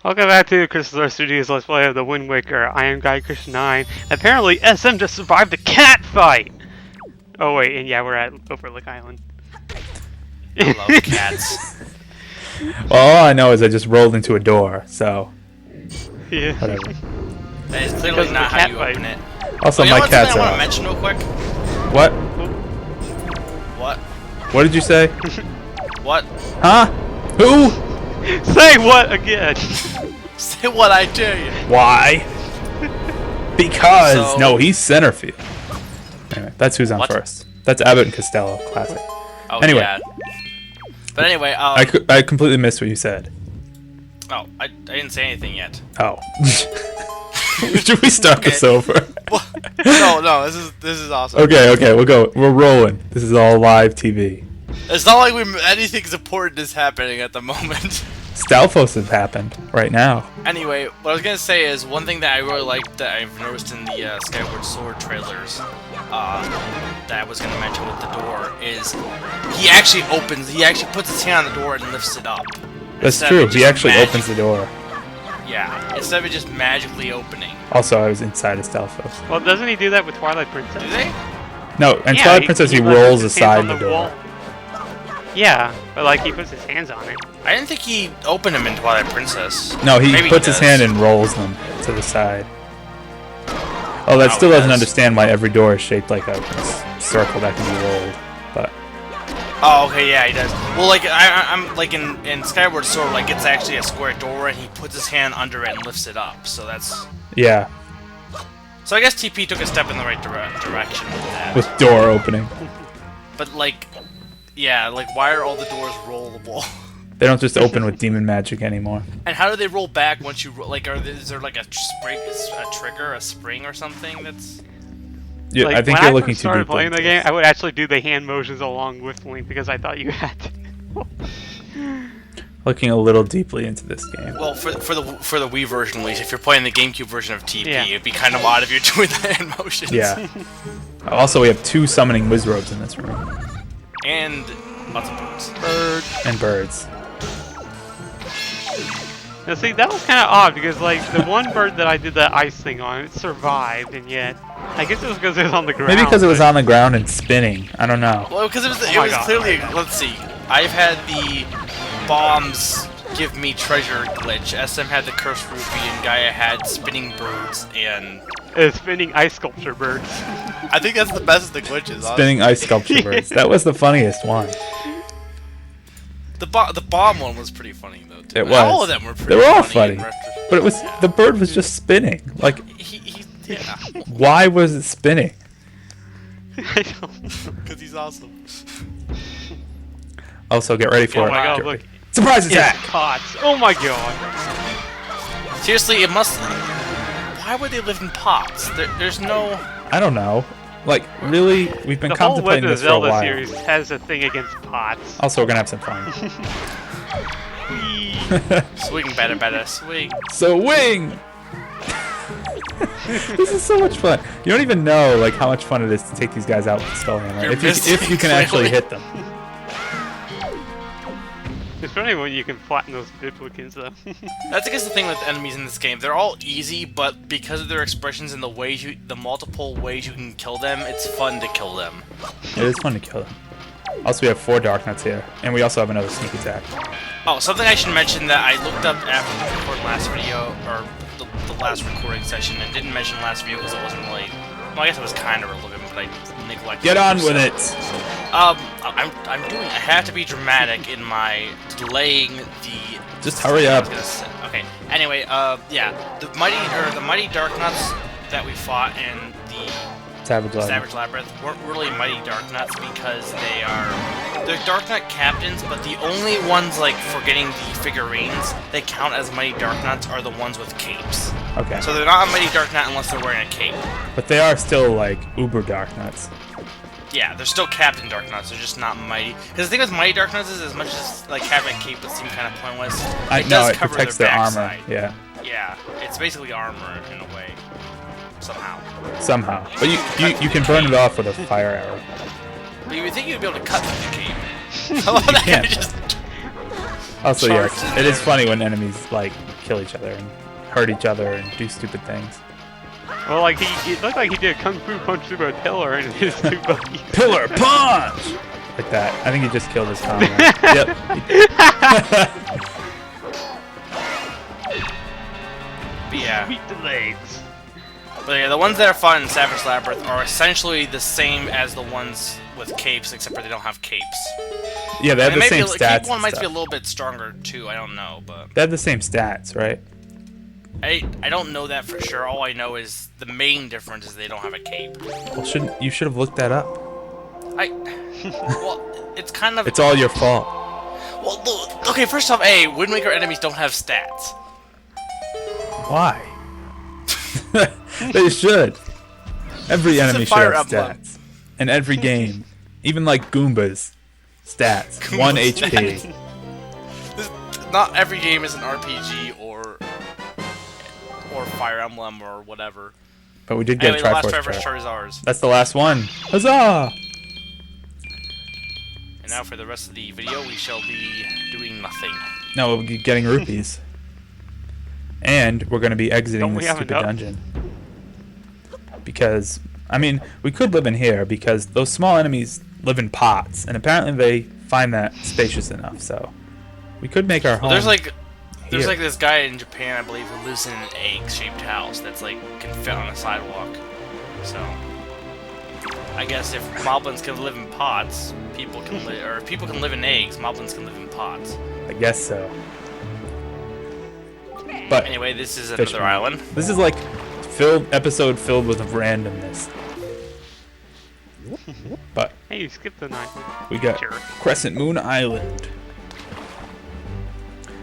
Welcome back to Crystal Studios Let's Play of the Wind Waker. I am Guy Chris 9. Apparently, SM just survived a cat fight! Oh wait, and yeah, we're at Overlook Island. I love cats. Well, all I know is I just rolled into a door, so... Yeah. Whatever. That is clearly not how you open it. Also, you my know cats I want are... to mention real quick? What? What? What did you say? What? Huh? Who? Say what again? Say what I dare you. Why? Because... So- No, he's center field. Anyway, that's who's on What? first. That's Abbott and Costello. Classic. Oh, Anyway. yeah. But anyway, I completely missed what you said. oh, I didn't say anything yet. Oh. Should we start this over? No, this is awesome. Okay, we'll go. We're rolling. This is all live TV. It's not like anything's important is happening at the moment. Stalfos has happened right now. Anyway, what I was gonna say is one thing that I really liked that I've noticed in the Skyward Sword trailers, that I was gonna mention with the door is he actually puts his hand on the door and lifts it up. That's Instead of true. it He just actually opens the door. Yeah, instead of it just magically opening. Also, I was inside of Stalfos. Well, doesn't he do that with Twilight Princess? Do they? No, and Yeah, Twilight Princess, he like, rolls puts his hands aside on the door. wall. Yeah, but like he puts his hands on it. I didn't think he opened him in Twilight Princess. No, he Maybe puts his does. hand and rolls them to the side. Oh, that still he doesn't does. understand why every door is shaped like a circle that can be rolled. But Oh, okay, yeah, he does. Well, like I'm like in Skyward Sword, like it's actually a square door, and he puts his hand under it and lifts it up. So that's. yeah, So I guess TP took a step in the right direction with that. with door opening. But like, yeah, like why are all the doors rollable? They don't just open with demon magic anymore. And how do they roll back once you like? Is there like a trigger, a spring or something that's? Yeah, Like, I think when you're I looking first too started deeply playing into the game, this. I would actually do the hand motions along with Link because I thought you had to. Looking a little deeply into this game. Well, for the Wii version, at least, if you're playing the GameCube version of TP, Yeah. it'd be kind of odd if you're doing the hand motions. Yeah. Also, we have 2 summoning wizrobes in this room. And lots of birds. And birds. Now see, that was kind of odd because like the one bird that I did the ice thing on, it survived, and yet I guess it was because it was on the ground. Maybe because it was but- on the ground and spinning. I don't know. Well, because it was my God. clearly. Let's see. I've had the bombs give me treasure glitch. SM had the cursed rupee, and Gaia had spinning birds, and spinning ice sculpture birds. I think that's the best of the glitches. Spinning ice sculpture birds. That was the funniest one. The bomb one was pretty funny though. Too. It was. All of them were pretty. They were all funny. funny. But it was the bird was just spinning. Like, Yeah, why was it spinning? I don't know. because he's awesome. Also, get ready for Oh it. my God! Get Look, ready. Surprise it's attack! pots. Oh my God! Seriously, it must. Why would they live in pots? There's no. I don't know. Like, really, we've been The whole contemplating Legend of this for a Zelda while. series has a thing against pots. Also, we're gonna have some fun. Swing better, swing. So wing. This is so much fun. You don't even know like how much fun it is to take these guys out with the skull hammer. You're If you missing, can actually clearly. hit them. It's funny when you can flatten those duplicants though. That's I guess the thing with enemies in this game. They're all easy, but because of their expressions and the multiple ways you can kill them, it's fun to kill them. It is fun to kill them. Also, we have 4 dark nuts here, and we also have another sneak attack. Oh, something I should mention that I looked up after the last video, or the last recording session, and didn't mention last video because it wasn't really. Well, I guess it was kind of relevant, but I neglected. Get on with it. I have to be dramatic in my delaying the. Just hurry up. Okay. Anyway, yeah, the mighty dark nuts that we fought in the Savage Lava. Savage Labyrinth weren't really mighty dark nuts because they're dark nut captains, but the only ones like for getting the figurines that count as mighty dark nuts are the ones with capes. Okay. So they're not a mighty dark nut unless they're wearing a cape. But they are still like uber dark nuts. Yeah, they're still Captain Dark Nuts, they're just not Mighty. Because the thing with Mighty Dark Nuts is, as much as like having a cape would seem kind of pointless, it does it cover protects their their armor. backside. Yeah. Yeah, it's basically armor in a way, somehow. Somehow. But you can burn it off with a fire arrow. But you would think you'd be able to cut through the cape. I love that guy can't. just. Also, Charge yes, in it is there. funny when enemies like kill each other and hurt each other and do stupid things. Well, like it looked like he did a kung fu punch through a pillar and his two buddies. Pillar punch! Like that. I think he just killed his comrade. Yep. But yeah. Sweet the legs. But yeah, the ones that are fought in Savage Labyrinth are essentially the same as the ones with capes, except for they don't have capes. Yeah, they have the same stats. Cape one might be a little bit stronger too. I don't know, but they have the same stats, right? I don't know that for sure. All I know is the main difference is they don't have a cape. Well, you should have looked that up. Well, it's kind of. It's all your fault. Well, okay. First off, Wind Waker enemies don't have stats. Why? They should. Every enemy should have stats. In every game. Even like Goombas. Stats. 1 HP. Not every game is an RPG or Fire Emblem or whatever. But we did get anyway, a Triforce. The last Triforce chart is ours. That's the last one. Huzzah! And now for the rest of the video, we shall be doing nothing. No, we'll be getting rupees. And we're going to be exiting this stupid enough? dungeon. Because, I mean, we could live in here because those small enemies live in pots. And apparently they find that spacious enough, so we could make our home. There's like here. this guy in Japan, I believe, who lives in an egg-shaped house that's like can fit on a sidewalk. So I guess if moblins can live in pots, people can live, or if people can live in eggs, moblins can live in pots. I guess so. But Anyway, this is another island. This is like episode filled with randomness. But Hey, you skipped the night. we got Sure. Crescent Moon Island,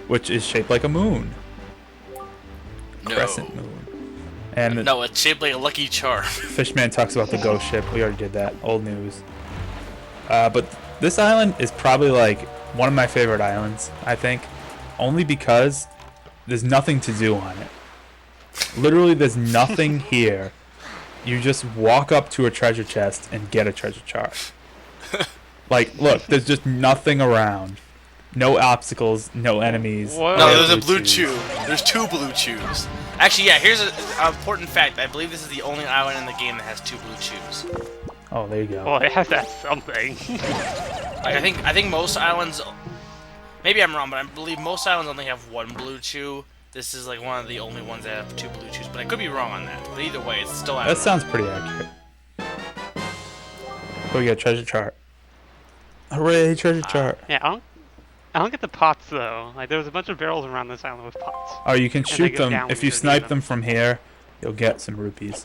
which is shaped like a moon. No. Crescent Moon. And No, it's shaped like a Lucky Charm. Fishman talks about the ghost ship. We already did that. Old news. But this island is probably like one of my favorite islands, I think. Only because there's nothing to do on it. Literally, there's nothing here. You just walk up to a treasure chest and get a treasure chart. Like, look, there's just nothing around. No obstacles, no enemies. What? No, no there's a blue chews. chew. There's 2 blue chews. Actually, yeah, here's an important fact. I believe this is the only island in the game that has 2 blue chews. Oh, there you go. Well, it has that something. Like, I think most islands, maybe I'm wrong, but I believe most islands only have 1 blue chew. This is like one of the only ones that have 2 blue chews, but I could be wrong on that. But either way, it's still That sounds pretty accurate. Oh, we got a treasure chart. Hooray, treasure chart. Yeah, I don't get the pots though. Like there's a bunch of barrels around this island with pots. Oh, you can they shoot go them. down If when you you're snipe near them from here, you'll get some rupees.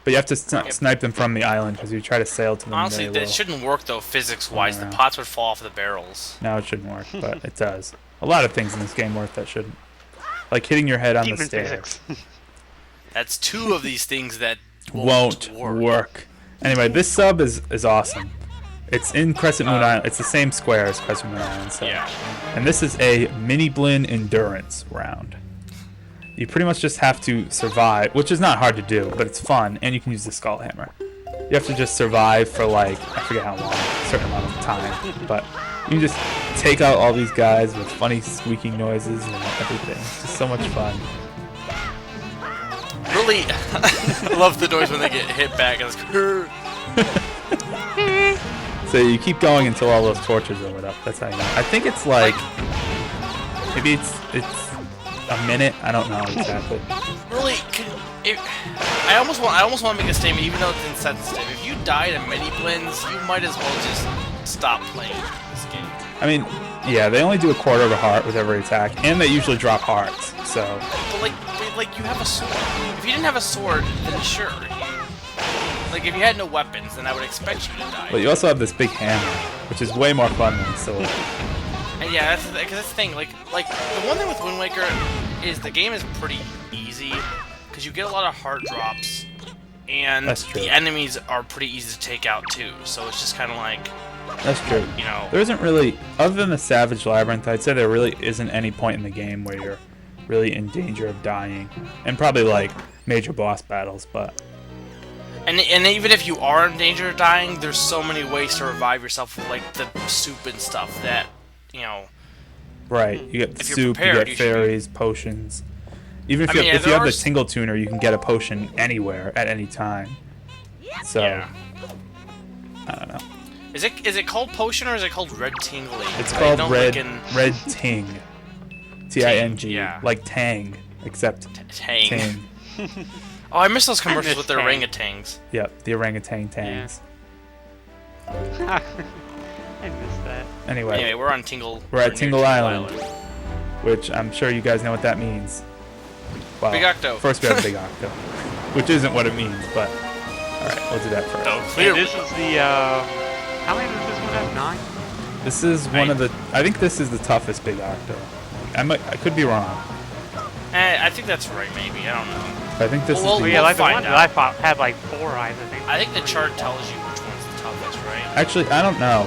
But you have to snipe them from the island because you try to sail to them. Honestly, they that will. shouldn't work though, physics-wise. Yeah. The pots would fall off the barrels. No, it shouldn't work, but it does. A lot of things in this game work that shouldn't. Like hitting your head on the Demon stairs. physics. That's 2 of these things that Won't work. Anyway, this sub is awesome. It's in Crescent Moon Island. It's the same square as Crescent Moon Island. So. Yeah. And this is a mini Blinn endurance round. You pretty much just have to survive, which is not hard to do, but it's fun, and you can use the skull hammer. You have to just survive for like, I forget how long, a certain amount of time, but you can just take out all these guys with funny squeaking noises and everything. It's just so much fun. Really, I love the noise when they get hit back. And it's So you keep going until all those torches are lit up. That's how you know. I think it's like maybe it's a minute. I don't know exactly. Really, I almost want to make a statement, even though it's insensitive. If you die to many blends, you might as well just stop playing this game. I mean, yeah, they only do a quarter of a heart with every attack, and they usually drop hearts. So. But like you have a sword. If you didn't have a sword, then sure. Like if you had no weapons, then I would expect you to die. But you also have this big hammer, which is way more fun than sword. And yeah, that's the thing. Like the one thing with Wind Waker is the game is pretty easy because you get a lot of heart drops, and the enemies are pretty easy to take out too. So it's just kind of like. That's true. You know. There isn't really, other than the Savage Labyrinth, I'd say there really isn't any point in the game where you're really in danger of dying, and probably like major boss battles, but. And even if you are in danger of dying, there's so many ways to revive yourself with like the soup and stuff that, you know, Right. You get the If you're soup, you prepared, get you should be- fairies, potions. Even if I you, mean, yeah, if you there have the are Tingle Tuner, you can get a potion anywhere at any time. So, Yeah. I don't know. Is it called potion or is it called red tingly? It's I called don't red like in red ting. Ting, yeah. like tang, except Tang. ting. Oh, I miss those commercials miss with the Tang. orangutans. Yep, the orangutan tangs. I missed that. Anyway, We're on Tingle. We're at near Tingle Island. which I'm sure you guys know what that means. Well, Big Octo. First we have Big Octo, which isn't what it means, but alright, we'll do that first. Oh, And clearly. this is the, how many does this one have? 9? This is one of the, I think this is the toughest Big Octo. I could be wrong. I think that's right, maybe. I don't know. But I think this Well, is Oh the, yeah, like the find one that out. I fought had like 4 eyes, I think. I think the chart tells you which one's the toughest, right? actually, I don't know.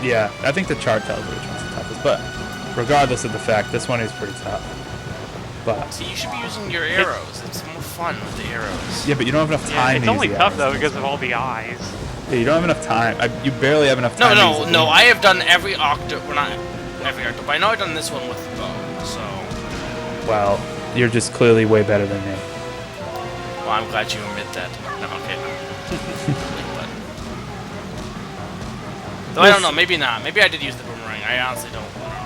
Yeah, I think the chart tells you which one's the toughest, but regardless of the fact, this one is pretty tough. But, See, you should be using your arrows. It's more fun with the arrows. yeah, but you don't have enough Yeah, time it's to only use the tough arrows. though because of all the eyes. Yeah, you don't have enough time. You barely have enough No, time to no, use the no. boom. I have done every octo. Well, not every octo, but I know I've done this one with the bow. So, Well, you're just clearly way better than me. well, I'm glad you admit that. No, okay. But, though I don't know. Maybe not. Maybe I did use the boomerang. I honestly don't remember.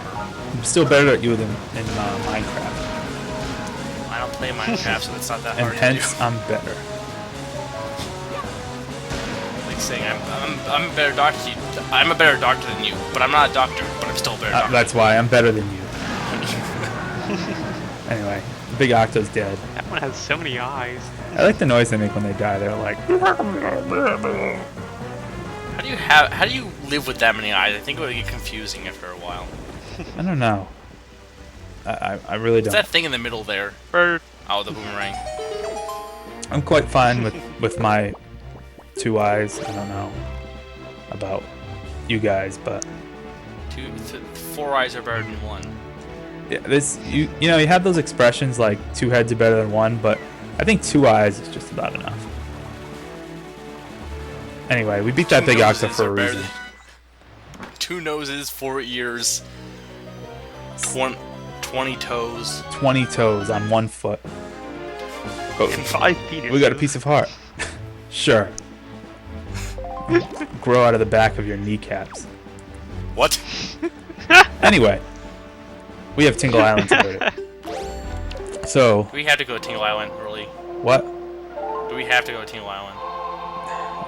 I'm still better at you than in Minecraft. I don't play Minecraft, so it's not that And hard hence, to do. I'm better. Like saying I'm a better doctor. I'm a better doctor than you, but I'm not a doctor. But I'm still a better doctor. That's why I'm better than you. Anyway, the Big Octo's dead. That one has so many eyes. I like the noise they make when they die. They're like, How do you live with that many eyes? I think it would get confusing after a while. I don't know. I really What's don't. that thing in the middle there? Bird. Oh, the boomerang. I'm quite fine with my 2 eyes. I don't know about you guys, but 4 eyes are better than 1. yeah, this you know you have those expressions like 2 heads are better than 1, but I think 2 eyes is just about enough. Anyway, we beat that 2 Big Octo noses for a are better reason. than- 2 noses, 4 ears, 20 toes. 20 toes on 1 foot. Oh, And 5 penises. we got a piece of heart. Sure. Grow out of the back of your kneecaps. What? Anyway, we have Tingle Island to go to. So, Do we have to go to Tingle Island, really? what? Do we have to go to Tingle Island?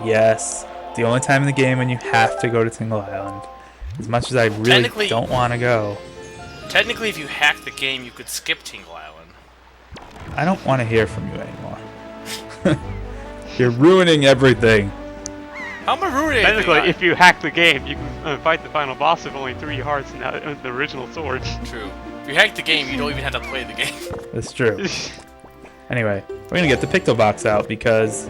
Yes. The only time in the game when you have to go to Tingle Island. As much as I really Technically- don't want to go. Technically, if you hack the game, you could skip Tingle Island. I don't want to hear from you anymore. You're ruining everything. How am I ruining Technically, anything? if you hack the game, you can fight the final boss with only 3 hearts and the original sword. True. If you hack the game, you don't even have to play the game. That's true. Anyway, we're going to get the Picto Box out because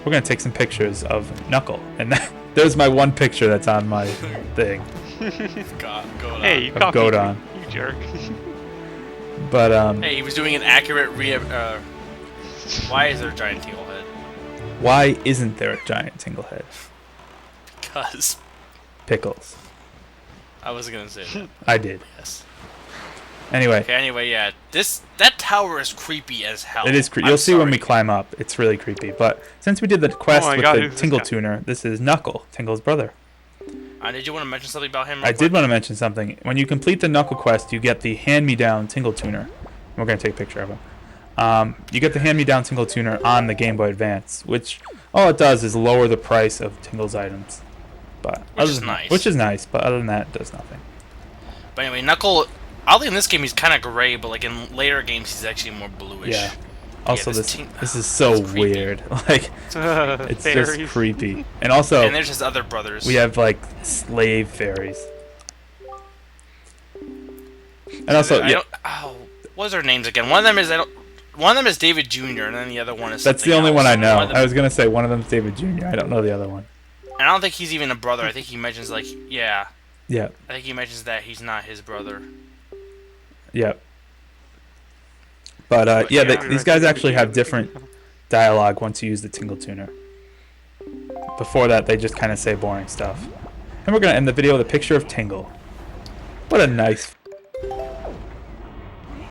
we're going to take some pictures of Knuckle. And there's my one picture that's on my thing. God, go on. Hey, you Of copied Godon. me, you jerk. But, Hey, he was doing an accurate why is there a giant tingle head? why isn't there a giant Tingle Head? Because Pickles. I was gonna say that. I did. Yes. Anyway, Okay. Anyway, yeah. That tower is creepy as hell. it is creepy. I'm You'll see when sorry. we climb up. It's really creepy. But since we did the quest my with God, the who's this Tingle guy? Tuner, this is Knuckle, Tingle's brother. Did you want to mention something about him? I did want to mention something. When you complete the Knuckle quest, you get the hand-me-down Tingle Tuner. We're going to take a picture of him. You get the hand-me-down Tingle Tuner on the Game Boy Advance, which all it does is lower the price of Tingle's items. But Which is nice, but other than that, it does nothing. But anyway, Knuckle. Oddly, in this game he's kind of gray, but like in later games he's actually more bluish. Yeah. Also, this this is so it's creepy. weird. Like, it's just Fairies. creepy. And also, And there's his other brothers. we have like slave fairies. And also, I yeah, don't, oh, what was their names again? One of them is David Jr. and then the other one is. that's the something only one I else. know. One of them- I was gonna say one of them's David Jr. I don't know the other one. and I don't think he's even a brother. I think he mentions like yeah. Yeah, I think he mentions that he's not his brother. yeah. But yeah, yeah, these guys actually have different dialogue once you use the Tingle Tuner. Before that, they just kind of say boring stuff. And we're gonna end the video with a picture of Tingle. What a nice